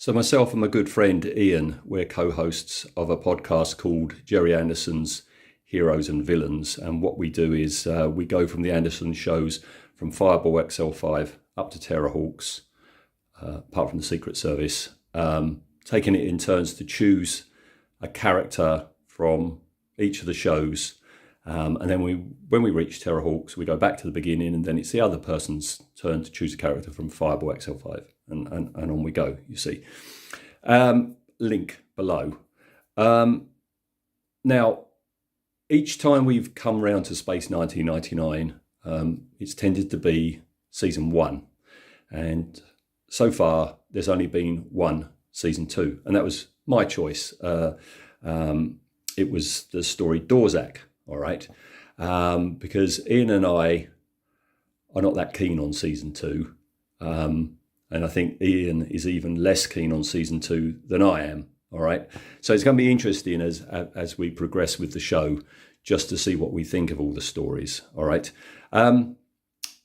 So myself and my good friend Ian, we're co-hosts of a podcast called Jerry Anderson's Heroes and Villains. And what we do is we go from the Anderson shows from Fireball XL5 up to Terrorhawks, apart from the Secret Service, taking it in turns to choose a character from each of the shows. And then when we reach Terrorhawks, we go back to the beginning, and then it's the other person's turn to choose a character from Fireball XL5, and on we go, you see. Link below. Now, each time we've come round to Space 1999, it's tended to be season 1. And so far, there's only been one season 2, and that was my choice. It was the story Dorzak. All right, because Ian and I are not that keen on season 2, and I think Ian is even less keen on season 2 than I am. All right, so it's going to be interesting as we progress with the show, just to see what we think of all the stories. All right, well,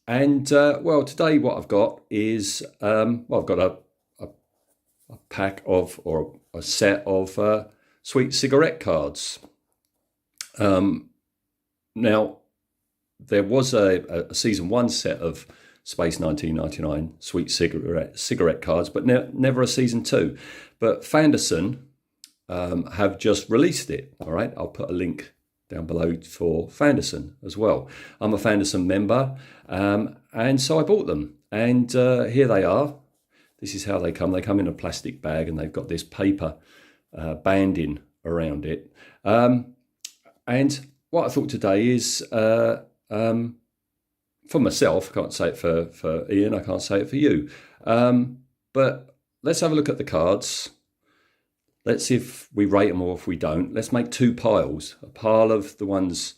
today what I've got is I've got a pack of, or a set of sweet cigarette cards. Now, there was a season 1 set of Space 1999 sweet cigarette cards, but never a season 2. But Fanderson have just released it. All right, I'll put a link down below for Fanderson as well. I'm a Fanderson member, and so I bought them. And here they are. This is how they come. They come in a plastic bag, and they've got this paper banding around it. And what I thought today is, for myself, I can't say it for Ian, I can't say it for you, but let's have a look at the cards. Let's see if we rate them or if we don't. Let's make 2 piles. A pile of the ones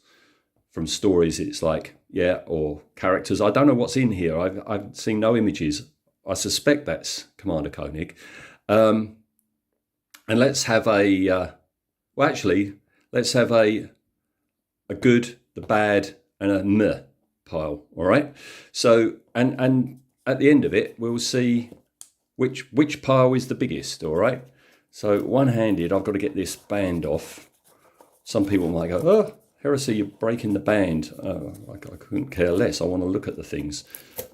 from stories, it's like, yeah, or characters. I don't know what's in here. I've seen no images. I suspect that's Commander Koenig. And let's have let's have a good, the bad, and a meh pile. All right. So, and at the end of it, we'll see which pile is the biggest. All right. So, one-handed, I've got to get this band off. Some people might go, "Oh, heresy! You're breaking the band." I couldn't care less. I want to look at the things.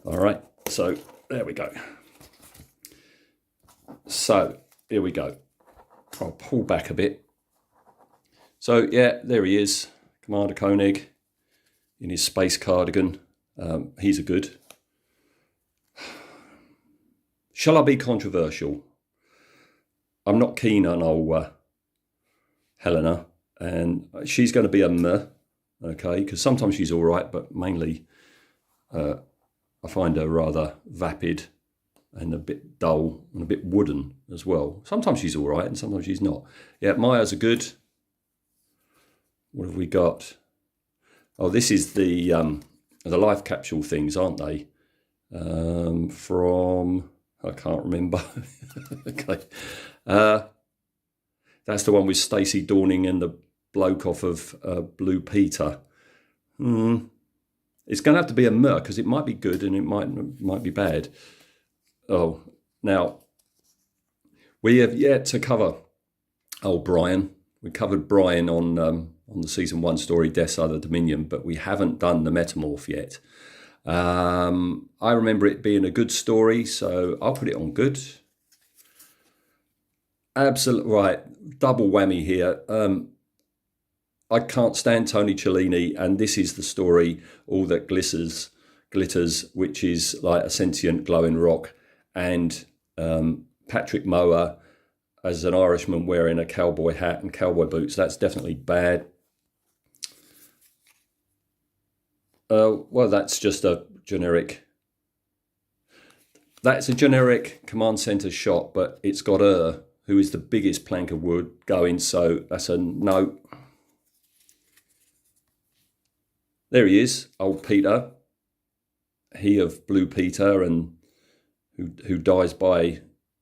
All right. So there we go. So here we go. I'll pull back a bit. So yeah, there he is. Commander Koenig in his space cardigan. He's a good. Shall I be controversial? I'm not keen on old Helena, and she's going to be a meh, okay, because sometimes she's all right, but mainly I find her rather vapid and a bit dull and a bit wooden as well. Sometimes she's all right and sometimes she's not. Yeah, Maya's a good. What have we got? Oh, this is the life capsule things, aren't they? From, I can't remember. Okay. That's the one with Stacey Dawning and the bloke off of Blue Peter. It's going to have to be a meh, because it might be good and it might be bad. Oh, now, we have yet to cover old Brian. We covered Brian on the season 1 story, Death's Other Dominion, but we haven't done the Metamorph yet. I remember it being a good story, so I'll put it on good. Absolutely right, double whammy here. I can't stand Tony Cellini, and this is the story, All That Glitters, which is like a sentient glowing rock, and Patrick Mower as an Irishman wearing a cowboy hat and cowboy boots. That's definitely bad. Well, that's just a generic. That's a generic command center shot, but it's got who is the biggest plank of wood going, so that's a no. There he is, old Peter. He of Blue Peter, and who dies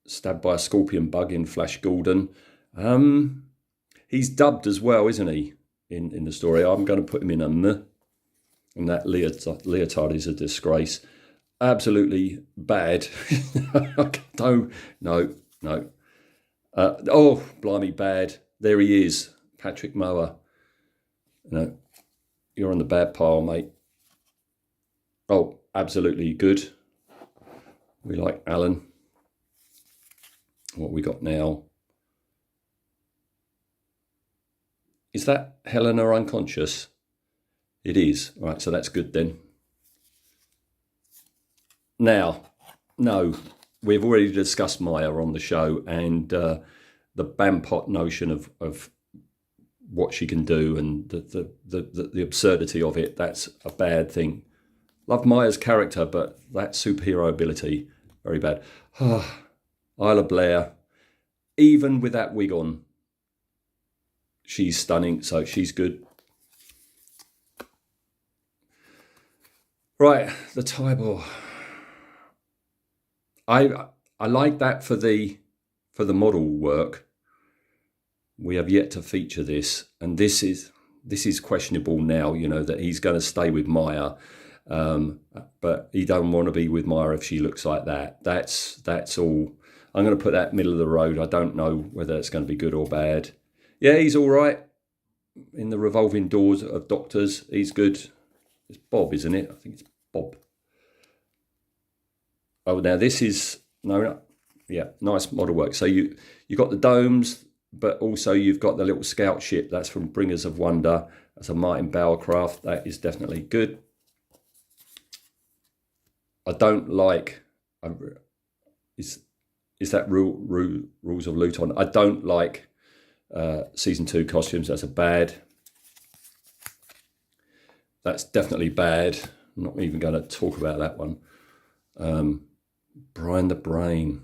stabbed by a scorpion bug in Flash Gordon. He's dubbed as well, isn't he, in the story? I'm going to put him in a meh. And that leotard is a disgrace. Absolutely bad. No. No. Oh, blimey, bad. There he is, Patrick Mower. No, you're on the bad pile, mate. Oh, absolutely good. We like Alan. What we got now? Is that Helena unconscious? It is. All right, so that's good then. Now, no, we've already discussed Maya on the show, and the Bampot notion of what she can do and the absurdity of it, that's a bad thing. Love Maya's character, but that superhero ability, very bad. Isla Blair, even with that wig on, she's stunning, so she's good. Right, the Tybor. I like that for the model work. We have yet to feature this, and this is questionable now. You know that he's going to stay with Maya, but he don't want to be with Maya if she looks like that. That's all. I'm going to put that middle of the road. I don't know whether it's going to be good or bad. Yeah, he's all right in the revolving doors of doctors. He's good. It's Bob, isn't it? I think it's Bob. Oh, now this is yeah, nice model work. So you got the domes, but also you've got the little scout ship. That's from Bringers of Wonder. That's a Martin Bauer craft. That is definitely good. I don't like. Is that Rules of Luton? I don't like season 2 costumes. That's a bad. That's definitely bad. I'm not even going to talk about that one. Brian the Brain.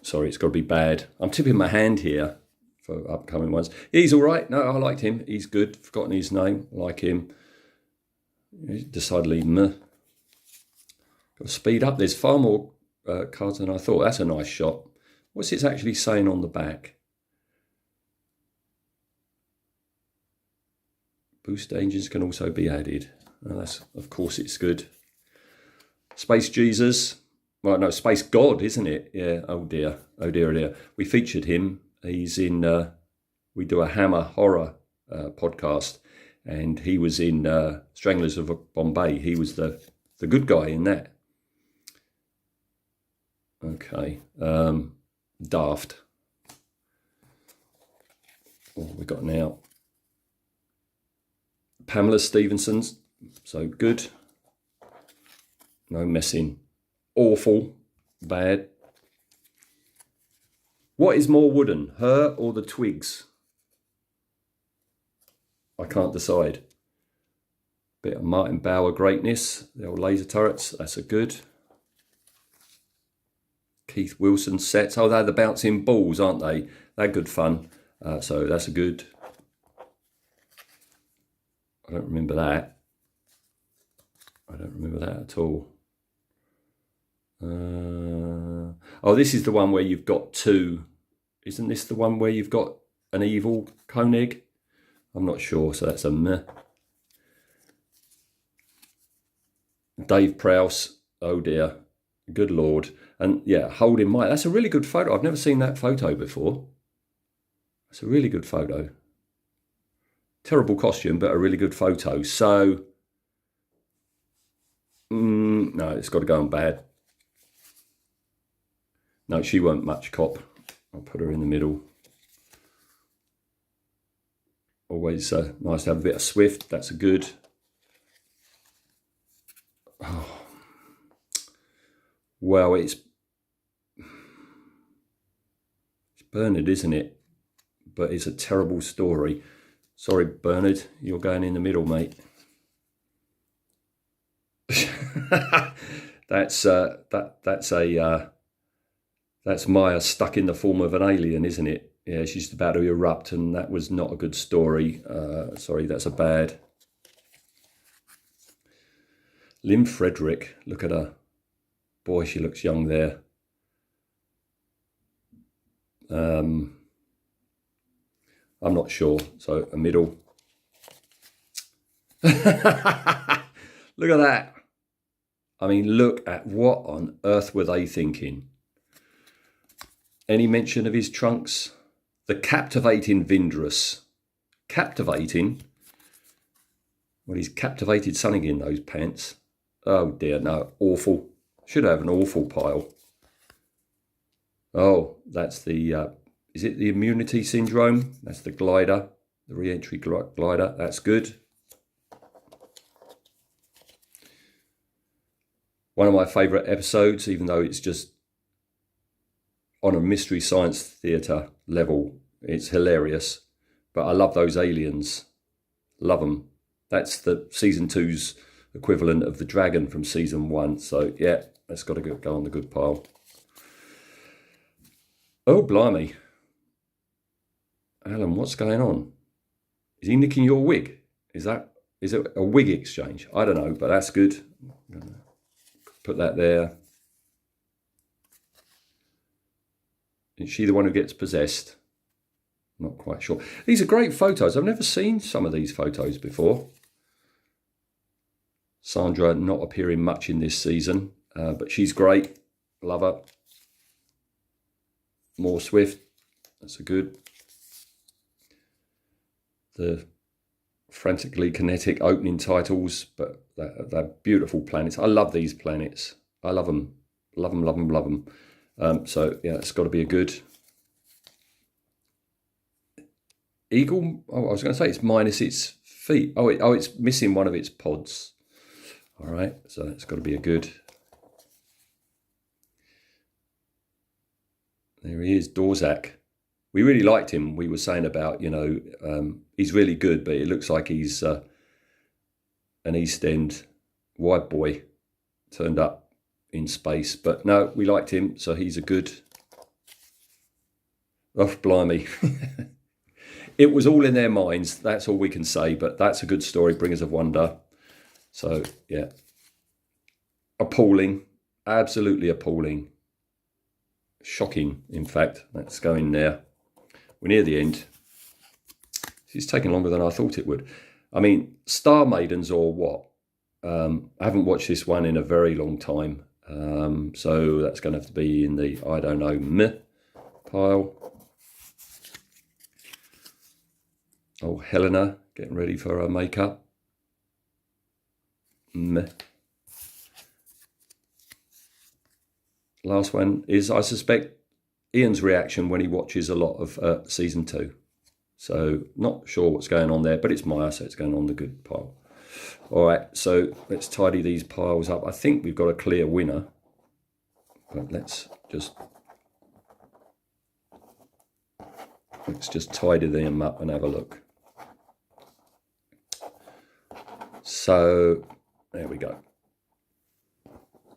Sorry, it's got to be bad. I'm tipping my hand here for upcoming ones. He's all right. No, I liked him. He's good. Forgotten his name. I like him. He's decidedly meh. Got to speed up. There's far more cards than I thought. That's a nice shot. What's it actually saying on the back? Boost engines can also be added. Well, that's, of course, it's good. Space Jesus. Well, no, Space God, isn't it? Yeah. Oh dear. Oh dear. Oh dear. We featured him. He's in. We do a Hammer horror podcast, and he was in Stranglers of Bombay. He was the good guy in that. Okay. Daft. What have we got now? Pamela Stevenson's. So good. No messing. Awful. Bad. What is more wooden, her or the twigs? I can't decide. Bit of Martin Bauer greatness. The old laser turrets. That's a good. Keith Wilson sets. Oh, they're the bouncing balls, aren't they? They're good fun. So that's a good. I don't remember that. I don't remember that at all. Oh, this is the one where you've got two. Isn't this the one where you've got an evil Koenig? I'm not sure, so that's a meh. Dave Prowse. Oh dear. Good Lord. And yeah, holding Mike. That's a really good photo. I've never seen that photo before. That's a really good photo. Terrible costume, but a really good photo. So, no, it's got to go on bad. No, she won't much cop. I'll put her in the middle. Always nice to have a bit of Swift. That's a good. Oh. Well, it's Bernard, isn't it? But it's a terrible story. Sorry, Bernard, you're going in the middle, mate. That's Maya stuck in the form of an alien, isn't it? Yeah, she's about to erupt, and that was not a good story. Sorry, that's a bad. Lynn Frederick, look at her. Boy, she looks young there. I'm not sure, so a middle. Look at that. I mean, look at what on earth were they thinking? Any mention of his trunks? The captivating Vindrus. Captivating? Well, he's captivated something in those pants. Oh dear, no, awful. Should have an awful pile. Oh, that's the, is it the immunity syndrome? That's the glider, the re-entry glider. That's good. One of my favourite episodes, even though it's just on a Mystery Science Theatre level. It's hilarious. But I love those aliens. Love them. That's the season 2's equivalent of the dragon from season 1. So, yeah, that's got to go on the good pile. Oh, blimey. Alan, what's going on? Is he nicking your wig? Is it a wig exchange? I don't know, but that's good. Put that there. Is she the one who gets possessed? Not quite sure. These are great photos. I've never seen some of these photos before. Sandra not appearing much in this season, but she's great. Love her. More Swift. That's a good. The frantically kinetic opening titles, but they're beautiful planets. I love these planets. I love them. Love them, love them, love them. So, yeah, it's got to be a good. Eagle, oh, I was going to say it's minus its feet. Oh, it's missing one of its pods. All right, so it's got to be a good. There he is, Dorzak. We really liked him. We were saying about, he's really good, but it looks like he's an East End white boy turned up in space. But no, we liked him, so he's a good. Oh, blimey. It was all in their minds. That's all we can say, but that's a good story, Bringers of Wonder. So, yeah. Appalling. Absolutely appalling. Shocking, in fact. Let's go in there. We're near the end. It's taking longer than I thought it would. I mean, Star Maidens or what? I haven't watched this one in a very long time. So that's going to have to be in the, I don't know, meh pile. Oh, Helena, getting ready for her makeup. Meh. Last one is, I suspect, Ian's reaction when he watches a lot of season 2. So not sure what's going on there, but it's Maya, so it's going on the good pile. All right, so let's tidy these piles up. I think we've got a clear winner, but let's just tidy them up and have a look. So there we go.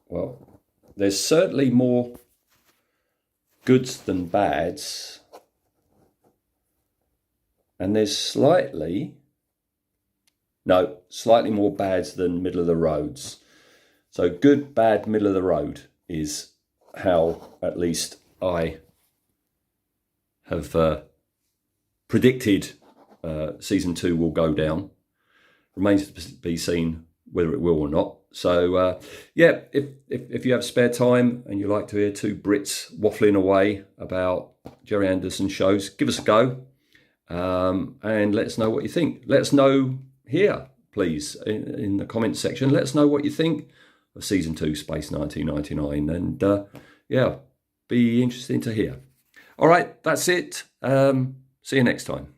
Well, there's certainly more goods than bads, and there's slightly more bads than middle of the roads. So good, bad, middle of the road is how at least I have predicted season 2 will go down. Remains to be seen whether it will or not. So, yeah, if you have spare time and you like to hear two Brits waffling away about Gerry Anderson shows, give us a go and let us know what you think. Let us know here, please, in the comments section. Let us know what you think of Season 2, Space 1999. And, yeah, be interesting to hear. All right, that's it. See you next time.